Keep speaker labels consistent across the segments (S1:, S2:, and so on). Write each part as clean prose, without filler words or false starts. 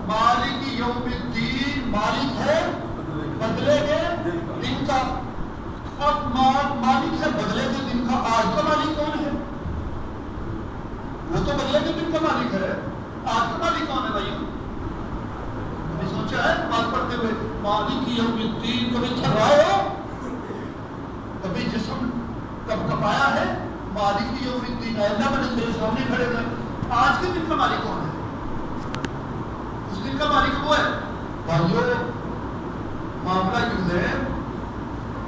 S1: مالک یوم الدین، مالک ہے بدلے کے دن کا. اب مالک ہے بدلے کے دن کا، آج کا مالک کون ہے؟ وہ تو بدلے کے دن کا مالک ہے، آج کا مالک کون ہے بھائیوں؟ کبھی سوچا ہے بات پڑھتے ہوئے مالک یوم الدین؟ کبھی تھرائے ہو؟ کبھی جسم کب کپایا ہے؟ مالک یوم الدین ہے، اللہ بنے تیرے سامنے کھڑے ہوئے. آج کے دن کا مالک کون ہے؟ اس دن کا مالک وہ ہے. بھائیو معاملہ یوں ہے،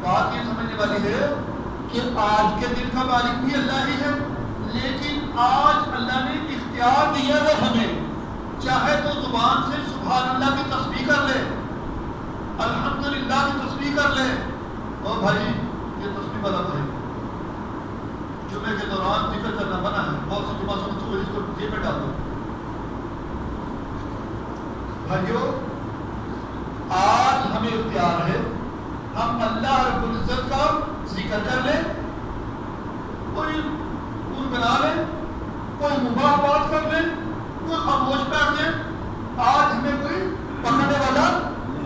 S1: بات یہ سمجھنے والی ہے کہ آج کے دن کا مالک بھی اللہ ہی ہے، لیکن آج اللہ نے اختیار دیا ہے ہمیں، چاہے تو زبان سے سبحان اللہ کی تسبیح کر لے، الحمدللہ کی تسبیح کر لے. اور بھائی یہ تسبیح والا ہے، جمعے کے دوران ذکر کرنا منع ہے، بہت سے جمعہ سمجھو اس کو جیب میں ڈال دو. بھائیو آج ہمیں اختیار ہے، ہم اللہ رب العزت کا ذکر کر لیں، کوئی پھول بنا لیں، کوئی مباح بات کر لیں، کوئی خاموش بیٹھ جائیں. آج ہمیں کوئی پکڑنے والا،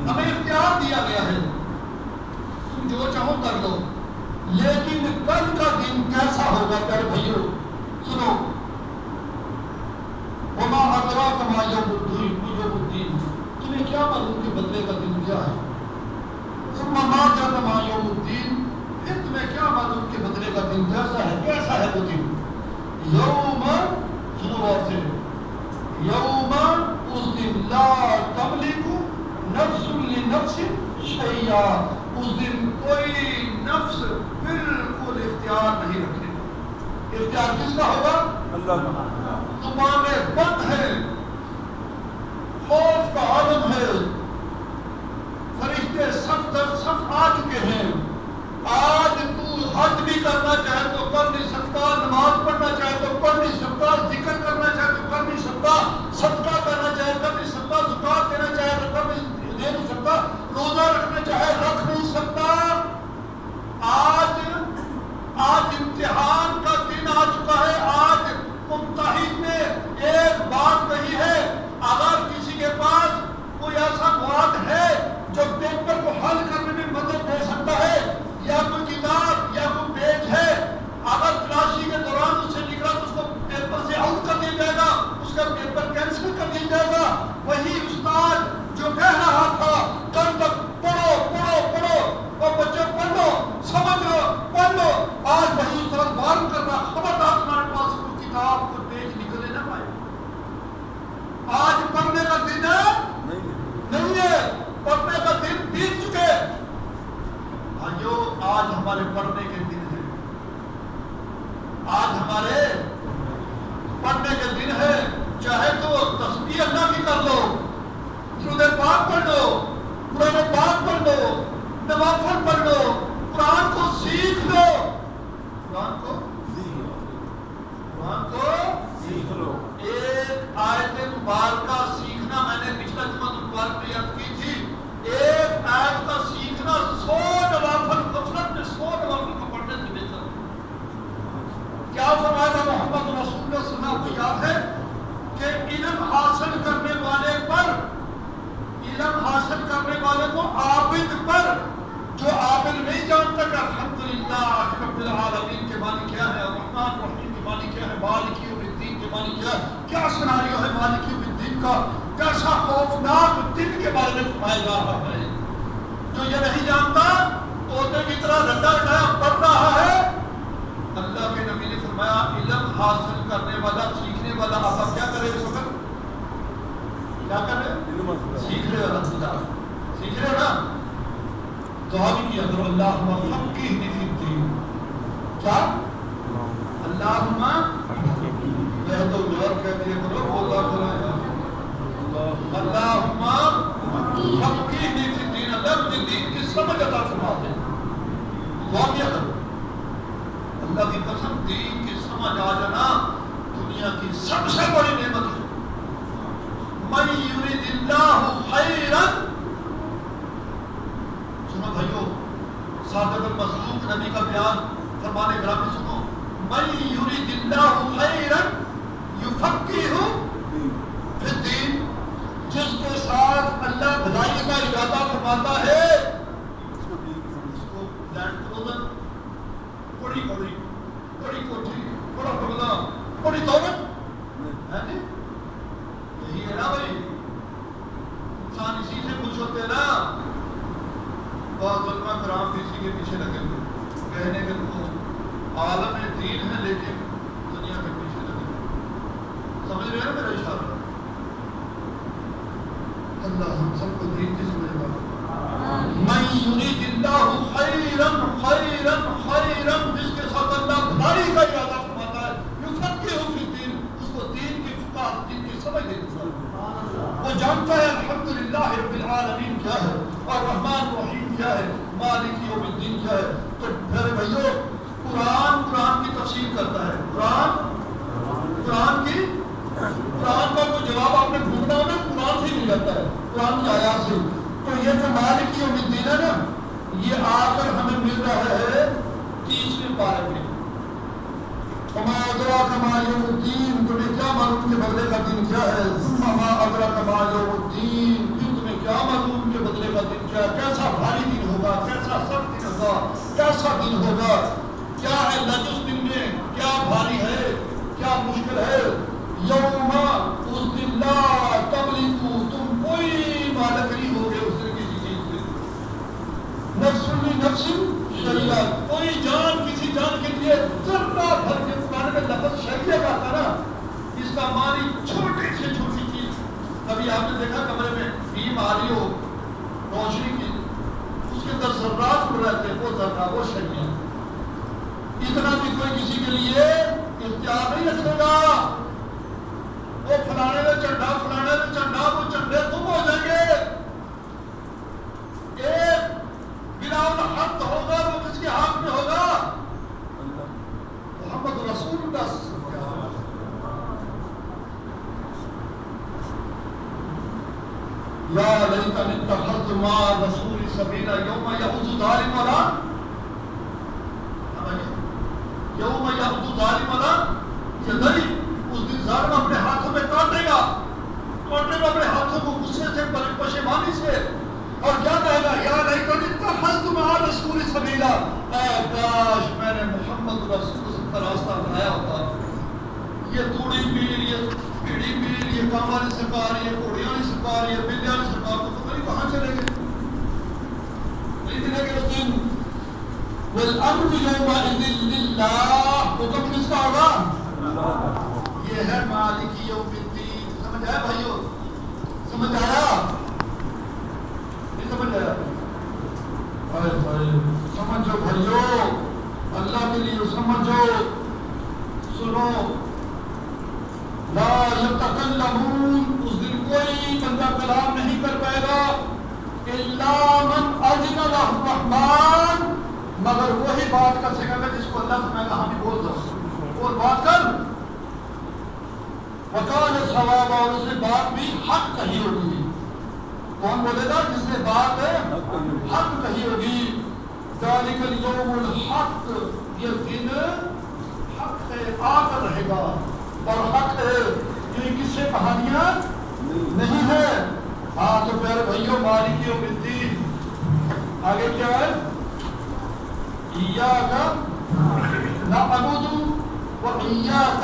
S1: ہمیں اختیار دیا گیا ہے، تم جو چاہو کر لو. لیکن کل کا دن کیسا ہوگا پیارے بھائیو سنو. وما ادراک ما یوم الدین، تمہیں کیا معلوم کہ بدلے کا دن کیا ہے؟ ثم ما ادراک ما یوم الدین، پھر تمہیں کیا معلوم کہ بدلے کا دن کیسا ہے؟ کیسا ہے وہ دن؟ یوم، سنو غور سے، یوم اس دن لا تملک نفس لنفس شیئا، اس دن کوئی نفس بالکل اختیار نہیں رکھے گا. اختیار کس کا ہوگا؟ اللہ کا. زبانیں بند ہے، خوف کا عالم ہے، فرشتے صف در صف آ چکے ہیں. آج تو حج بھی کرنا چاہے تو کر نہیں سکتا، نماز پڑھنا چاہے تو پڑھ نہیں سکتا، ذکر کرنا چاہے تو کر نہیں سکتا، صدقہ کرنا چاہے کر نہیں سکتا، زکات دینا چاہے تو کر نہیں دے نہیں سکتا، روزہ رکھنا چاہے رکھ نہیں سکتا. آج امتحان کا دن آ چکا ہے. آج ممتحن نے ایک بات کہی ہے، اگر کسی کے پاس کوئی ایسا مواد ہے جو پیپر کو حل کرنے میں مدد دے سکتا ہے، یا کوئی کتاب یا کوئی پیج ہے، اگر تلاشی کے دوران اس سے نکلا تو اس کو پیپر سے آؤٹ کر دیا جائے گا، اس کا پیپر کینسل کر دیا جائے گا. وہی استاد جو کہہ رہا تھا کل تک پڑھو پڑھو پڑھو اور بچوں پڑھ لو، سمجھ لو، پڑھ لو، آج وہی استاد وارن کر رہا خبردار تمہارے پاس کوئی کتاب کوئی پیج نکلے نہ پائے. آج پڑھنے کا دن نہیں ہے، پڑھنے کا دن بیت چکے. بھائیو آج ہمارے پڑھنے کے دن ہے، آج ہمارے پڑھنے کے دن ہے. چاہے تو تسبیح اللہ کی کر لو، درود پاک پڑھ لو، قرآن پاک پڑھ لو، نوافل پڑھ لو، قرآن کو سیکھ لو، قرآن کو سیکھ لو. ایک آیت مبارکہ سیکھنا، میں نے پچھلا جمعہ مبارک میں یاد کی تھی، ایک آیت کا سیکھنا 100 نوافل غفلت میں 100 نوافل کو پڑھنے سے بہتر. کیا فرمایا تھا محمد رسول اللہ صلی اللہ علیہ وسلم کو یاد ہے کہ علم حاصل کرنے والے پر، علم حاصل کرنے والے کو عابد پر، جو عابد نہیں جانتا کہ الحمدللہ رب العالمین کے معنی کیا ہے، الرحمن الرحیم کے معنی کیا ہے، مالک یوم الدین کے معنی کیا ہے، کیا سناریو ہے مالک یوم الدین کا، کیسا خوفناک دن کے بارے میں فرمایا جا رہا ہے. جو یہ نہیں جانتا طوطے کی طرح رٹا رٹایا پڑھ رہا ہے. اللہ کے نبی نے فرمایا علم حاصل کرنے والا، سیکھنے والا، آپ کیا کرے اس وقت؟ کیا کرے؟ سیکھ رہے والا، سیکھ رہے نا. دعا بھی کیا کرو اللہم فقہنی فی الدین. کیا؟ اللہم میں تو غور کہہ دیا کرو، بولا کرو اللہم فقہنی فی الدین، اللہ مجھے دین کی سمجھ عطا فرما دے. دعا کیا کرو. اللہ کی قسم دین کی سمجھ آ جانا دنیا کی سب سے بڑی نعمت ہے. من یرید اللہ خیرا، سنو بھائیو صادق المصدوق نبی کا بیان فرمانے گرامی سنو. من یرید اللہ خیرا یفقہہ فی الدین، جس کو خدائی کا ارادہ فرماتا ہے اس کو لینڈ کلوزر بڑی بڑی بڑی کوٹھی بڑا بنگلہ بڑی دولت ہے جی یہی ہے نا بھائی انسان اسی سے خوش ہوتے ہیں نا بہت علماء کرام بھی اسی کے پیچھے لگے ہوئے کہنے کے وہ عالم دین ہے لیکن دنیا کے پیچھے لگے سمجھ رہے ہیں میرا اشارہ اللہ ہم سب کو دین کی سمجھ پا من یرید اللہ خیرا خیرا خیرا جس کے ساتھ اللہ بھلائی کا ارادہ فرماتا ہے یفقہہ فی الدین اس کو دین کی فقہ دین کی سمجھ دیتا ہے وہ جانتا ہے الحمدللہ رب العالمین کیا ہے اور رحمان الرحیم کیا ہے مالک یوم الدین کیا ہے تو میرے بھائیو قرآن کی تفسیر کرتا ہے قرآن کا کوئی جواب آپ نے ڈھونڈنا ہو نا قرآن سے مل جاتا ہے قرآن کی آیات سے تو یہ جو مالک یوم الدین ہے نا یہ آ کر ہمیں مل رہا ہے 30ویں پارے میں وما ادراک ما یوم الدین تمہیں کیا معلوم کہ بدلے کا دن کیا ہے وما ادراک ما یوم الدین تمہیں کیا معلوم کہ بدلے کا دن کیا ہے کیسا بھاری دن ہوگا کیسا سخت دن ہوگا کیسا دن ہوگا کیا ہے لجس دن میں کیا بھاری ہے کیا مشکل ہے یوم اس دن لا تملک تم کوئی مالک نہیں ہوگے اس دن کسی چیز سے نفس لنفس شیئا کوئی جان کسی جان کے لیے ذرہ بھر کے قرآن میں لفظ شیئا کا تھا نا اس کا معنی چھوٹی سے چھوٹی چیز کبھی آپ نے دیکھا کمرے میں بیم آ رہی ہو روشنی کی اس کے اندر ذرات اڑ رہتے وہ ذرہ وہ شیئا اتنا بھی کوئی کسی کے لیے اختیار نہیں رکھے گا وہ فلانے میں چنڈا وہ چنڈے تم ہو جائیں گے ایک بلا حق ہوگا وہ کس کے حق میں ہوگا محمد رسول اللہ یا لیتنی اتخذت مع الرسول سبیلا یوم یعض ظالم علی یوم یعض ظالم علی یدی اس دن ظالم اپنے ہاتھوں میں کاٹے گا اپنے ہاتھوں کو غصے سے پشیمانی سے اور کیا کہے گا یا لیتنی اتخذت مع الرسول سبیلا اے کاش میں نے محمد رسول کا راستہ بنایا ہوتا یہ توڑی پیر یہ پیڑی پیر یہ کام والی سرکار یہ کوڑیاں والی سرکار یہ بلیاں والی سرکار تو پتہ نہیں کہاں چلے گئے اتنے کے دن والامر یومئذ للہ حکم کس کا ہوگا یہ ہے مالک یوم الدین سمجھ آیا بھائیو سمجھ آیا نہیں سمجھ آیا سمجھو بھائیو اللہ کے لیے سمجھو سنو لا یتکلمون اس دن کوئی بندہ کلام نہیں کر پائے گا الا من اذن له الرحمن مگر وہی بات کر سکے گا جس کو اللہ سے میں کہاں بھی بول دوں اور بات کر وقال صواب اور اس نے بات بھی حق کہی ہوگی کون بولے گا جس نے بات حق کہی ہوگی ذالک اليوم الحق یہ دن حق ہے آ کر رہے گا اور حق ہے یہ کس سے کہانیاں نہیں ہے ہاں تو پیارے بھائیو مالک یوم الدین آگے کیا ہے ایاک نعبد و ایاک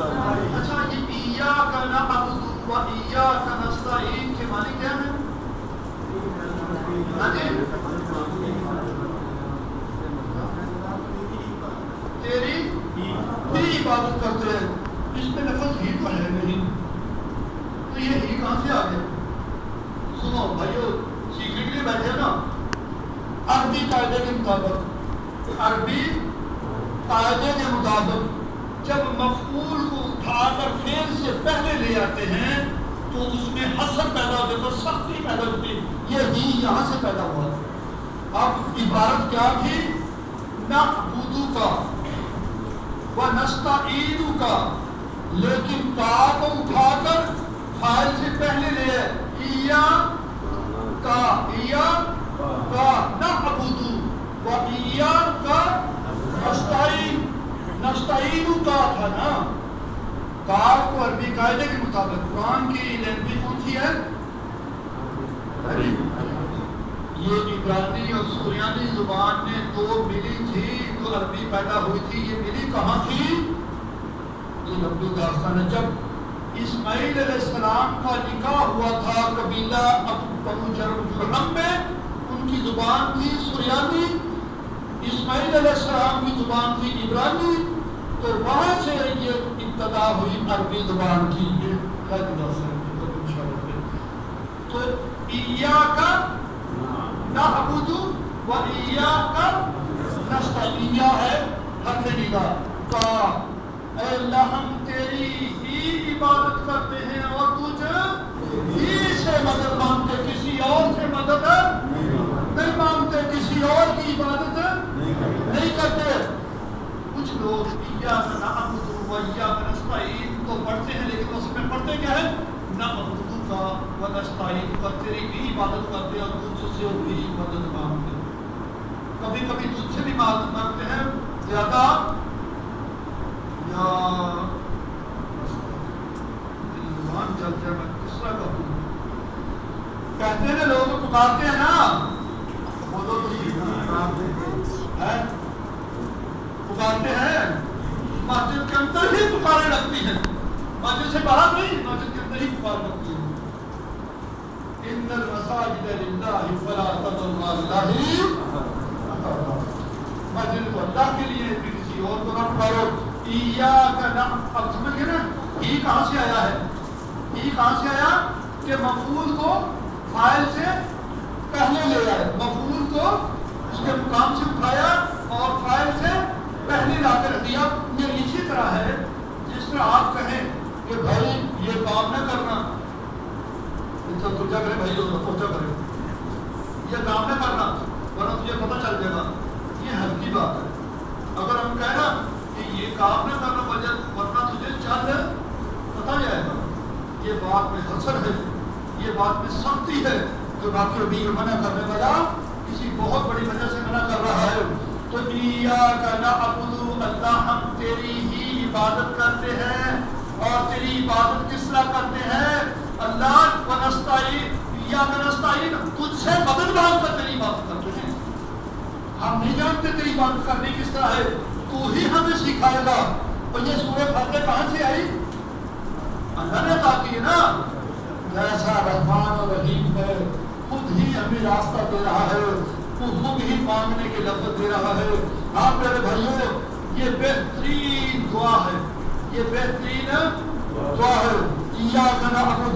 S1: اچھا یہ ایاک نعبد و ایاک نستعین کے معنی کیا ہے تیری عبادت کرتے ہیں اس میں لفظ ہی تو ہے نہیں تو یہ ہی کہاں سے آ گیا سنو بھائیو سیکرٹلی بیٹھے نا عربی قاعدے کے مطابق جب مفعول کو اٹھا کر فعل سے پہلے لے آتے ہیں تو اس میں حسر پیدا ہوتے تو سختی پیدا ہوتی یہ ہی یہاں سے پیدا ہوا اب عبارت کیا تھی نعبدو کا و نستعین کا لیکن کا کو اٹھا کر فاعل سے پہلے لے ایا کا نعبدو و ایا کا نستعین کا تھا نا کاف کو عربی قاعدے کے مطابق قرآن کی لینگویج کون سی ہے یہ عبرانی اور سریانی زبان میں دو ملی تھی، جو عربی پیدا ہوئی تھی، یہ ملی کہاں تھی؟ یہ لمبی داستان ہے۔ جب اسماعیل علیہ السلام کا نکاح ہوا تھا قبیلہ بنو جرہم میں، ان کی زبان تھی سریانی، اسماعیل علیہ السلام کی زبان تھی عبرانی، تو وہاں سے یہ ابتدا ہوئی عربی زبان کی۔ یہ تو ایاک نعبد و ایاک نستعین ہے حرف ندا کا، اے اللہ ہم تیری ہی عبادت کرتے ہیں اور تجھ ہی سے مدد مانگتے، کسی اور سے مدد نہیں مانگتے، کسی اور کی عبادت نہیں کرتے۔ کچھ لوگ ایاک نعبد و ایاک نستعین تو پڑھتے ہیں، لیکن اس میں پڑھتے کیا ہے؟ نعبد کا و نستعین کا، تیری بھی عبادت کرتے اور تجھ سے بھی مدد مانگتے۔ کبھی کبھی تجھ سے بھی مدد مانگتے ہیں زیادہ، یا زبان چل جائے میں کس طرح کروں؟ کہتے ہیں لوگ پکارتے ہیں نا، بولو پکارتے ہیں، مسجد کے اندر ہی پکارے لگتی ہیں، مسجد سے باہر نہیں، مسجد کے اندر ہی پکار لگتی ہے۔ ان المساجد للہ فلا تدعوا مع اللہ، مسجد کو اللہ کے لیے، کسی اور کو نہ پکارو۔ ایاک نعبد، اب سمجھ گئے نا ہی کہاں سے آیا ہے؟ ہی کہاں سے آیا کہ مفعول کو فاعل سے پہلے لے آئے، مفعول کو اس کے مقام سے اٹھایا اور فاعل سے پہلے لا کے رکھ دیا۔ یہ اسی طرح ہے جس طرح آپ کہیں کہ بھائی یہ کام نہ کرنا، کرے بھائی کرے، یہ کام نہ کرنا ورنہ تجھے پتہ چل جائے گا، یہ ہلکی بات ہے۔ اگر ہم کہیں نا کہ یہ کام نہ کرنا ورنہ تجھے چل پتہ جائے گا، یہ بات میں حسر ہے، یہ بات میں سختی ہے، جو باقی ابھی منع کرنے والا کسی بہت بڑی وجہ سے منع کر رہا ہے۔ تو ایاک نعبد، اللہ ہم تیری ہی عبادت کرتے ہیں، اور تیری عبادت کس طرح کرتے ہیں؟ اللہ و نستعین، ایاک نستعین، تجھ سے مدد مانگ کر تیری عبادت کرتے ہیں۔ ہم نہیں جانتے تیری عبادت کرنے کس طرح ہے، تو ہی ہمیں سکھائے گا۔ اور یہ سورہ فاتحہ کہاں سے آئی؟ اللہ نے عطا کی ہے نا، جیسا رحمان و رحیم ہے، خود ہی ہمیں راستہ دے رہا ہے، تو خود ہی مانگنے کے لفظ دے رہا ہے۔ آپ میرے بھائیوں، یہ بہترین دعا ہے، یہ بہترین دعا ہے۔ ایاک نعبد